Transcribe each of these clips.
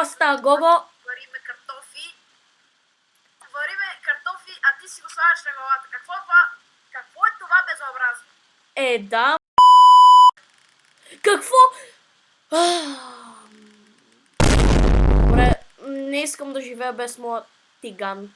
Оста, Гого! Вариме картофи. Вариме картофи, а ти си го слагаш на главата. Какво е това безобразие? Да. Какво? Добре, не искам да живея без моя тиган.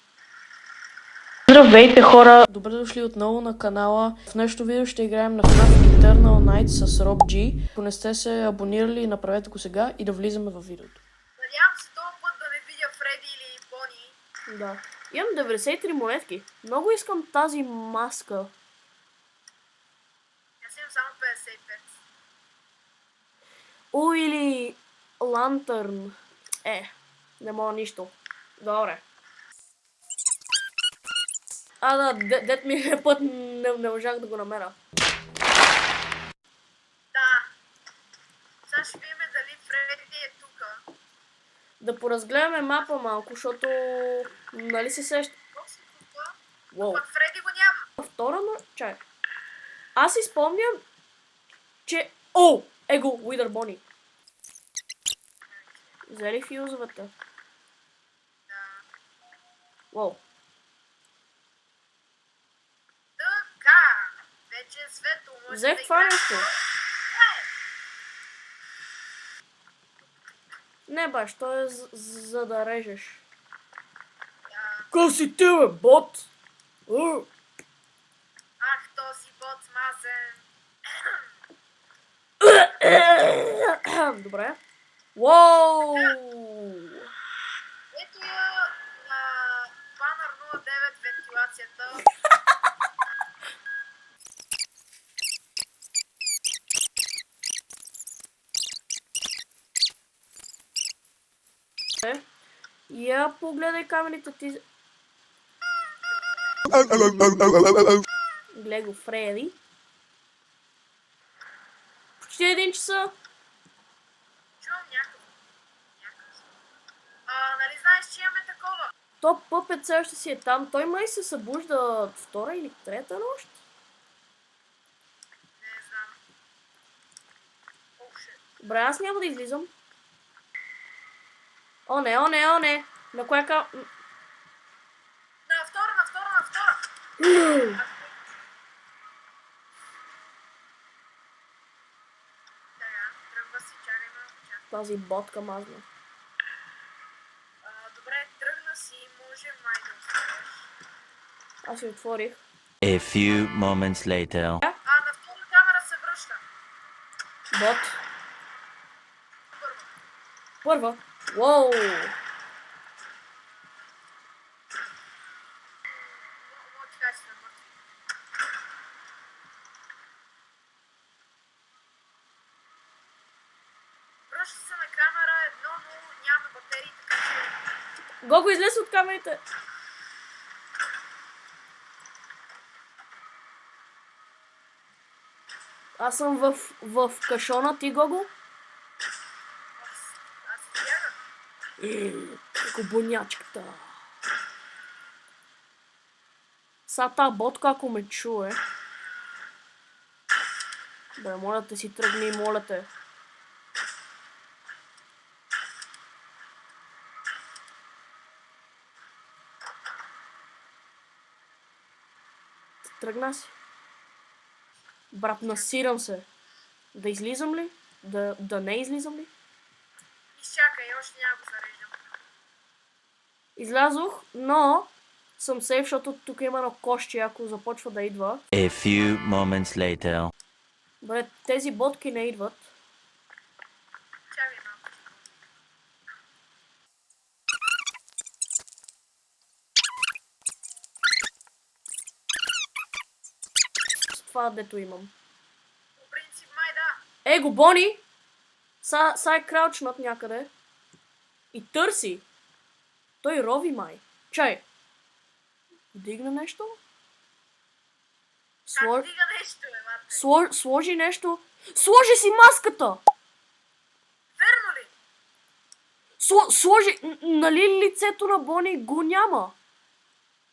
Здравейте хора! Добре дошли отново на канала. В днешното видео ще играем на FNAF Eternal Night с Rob G. Ако не сте се абонирали, направете го сега и да влизаме във видеото. Надявам се този път да не видя Фреди или Бони. Да. Имам 93 монетки. Много искам тази маска. Аз имам само 55. О, или лантърн. Не мога нищо. Добре. Да, дет ми е път не можах да го намеря. Да. Сега ще видим дали Фреди е тука. Да поразгледаме мапа малко, защото нали се сеща. Уоу. Пък Фреди го няма. Втора, но чай. Аз си спомням, че... Его, Уидър Бони. Взели фюзовете. Да. Уоу. Така. Вече е светло. Може Взех да това играем. нещо. Не баш, то е за да режеш. Да. Ко си ти, бе, бот? Ах, този бот смазен. Добре. Уоу! Ето я на банър 09 вентилацията. Я погледай камерите ти. Гледай го, Фреди. Почти 1 часа. Чувам някакъв. Нали знаеш, че имаме такова? То пъпет все още си е там. Той май се събужда втора или трета нощ. Не знам. Ох, шит. Добре, аз няма да излизам. О, не. На коя На втора. Така, тръгва си, чакай малко. Тази ботка мазна. Добре, тръгна си, може май да оставиш. Аз си отворих. A few moments later. На втора камера се връща. Бот. Първа. Уоу. Мога ти кажа, че сме мъртви. Връща се на камера 1, но няма батерии, така че... Гого, излез от камерите. Аз съм в кашона, ти, Гого? Аз бягам. Кобонячката. Са та ботка, ако ме чуе. Бе, моля те си тръгни, моля те. Тръгна си. Брат, насирам се. Да излизам ли? Да не излизам ли? Изчакай, още няма го зареждам. Излязох, но съм сейф, защото тук има едно кошче, ако започва да идва. A few moments later. Бре, тези ботки не идват. Чакай малко. С това дето имам. По принцип май да. Его, Бони! Са е краучнат някъде. И търси. Той рови май. Чай. Дигна нещо? Как дига нещо, мате? Сложи нещо. Сложи си маската! Верно ли? Сложи. Нали лицето на Бони го няма?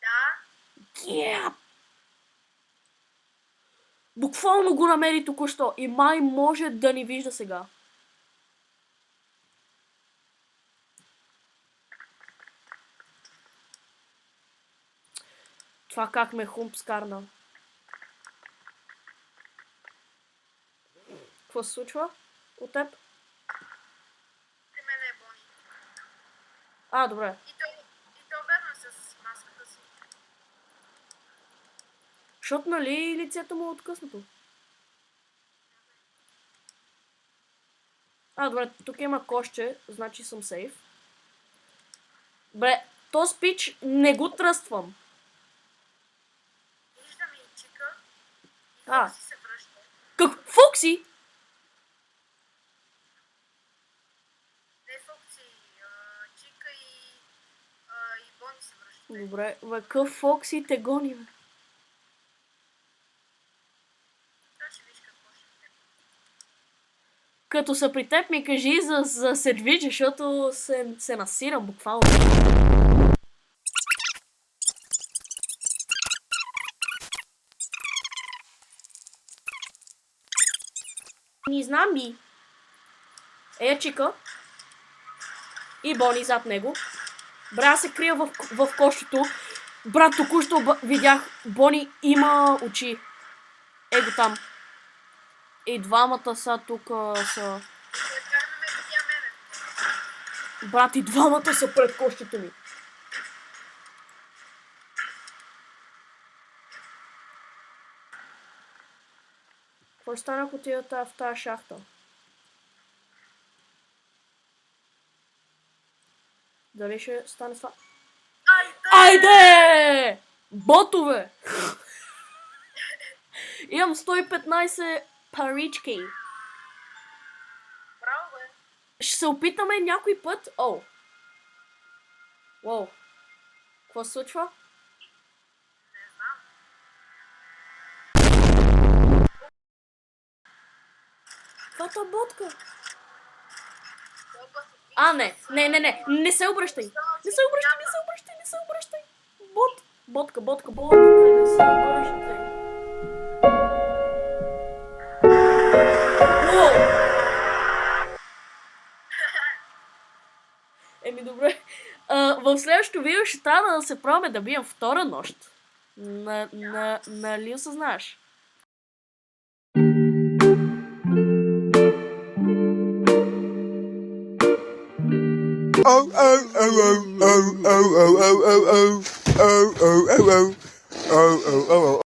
Да. Yeah. Буквално го намери току-що и май може да ни вижда сега. Това как ме хумп скарна. Какво се случва от теб? При мен е Бони. А, добре. И то верно с маската си. Защото, нали, лицето му е откъснато. А, добре, тук има кошче, значи съм сейф. Бре, този спич не го тръствам. Виждам и Чика. И А. Фокси се връща. Как? Фокси? Не Фокси, Чика и Бони се връщат. Добре, бе, къв Фокси те гони, бе. Така ще виж какво ще е. Като са при теб ми кажи за седвич, защото се насирам буквално. Не знам ми. Чика. И Бони зад него. Бре, аз се крия в кошчето. Брат, току-що видях, Бони има очи. Его там. И двамата са тук са... Как да ме видя мене? Брат, и двамата са пред кошчето ми. Какво ще стане, ако отида в тази шахта? Дали ще стане това? Айде! Ботове! Имам 115 парички. Браво, бе. Ще се опитаме някой път. О! Уоу. Какво се случва? Не знам. Каквато ботка? Толкова се пише А, не. с, Не се обръщай. Не се обръщай, няма. не се обръщай, не се обръщай. Ботка, не се обръщай. Уоу! Еми добре. В следващото видео ще трябва да се пробваме да бием втора нощ. Нали осъзнаеш? Oh oh oh oh oh oh oh oh oh oh oh oh oh oh oh oh oh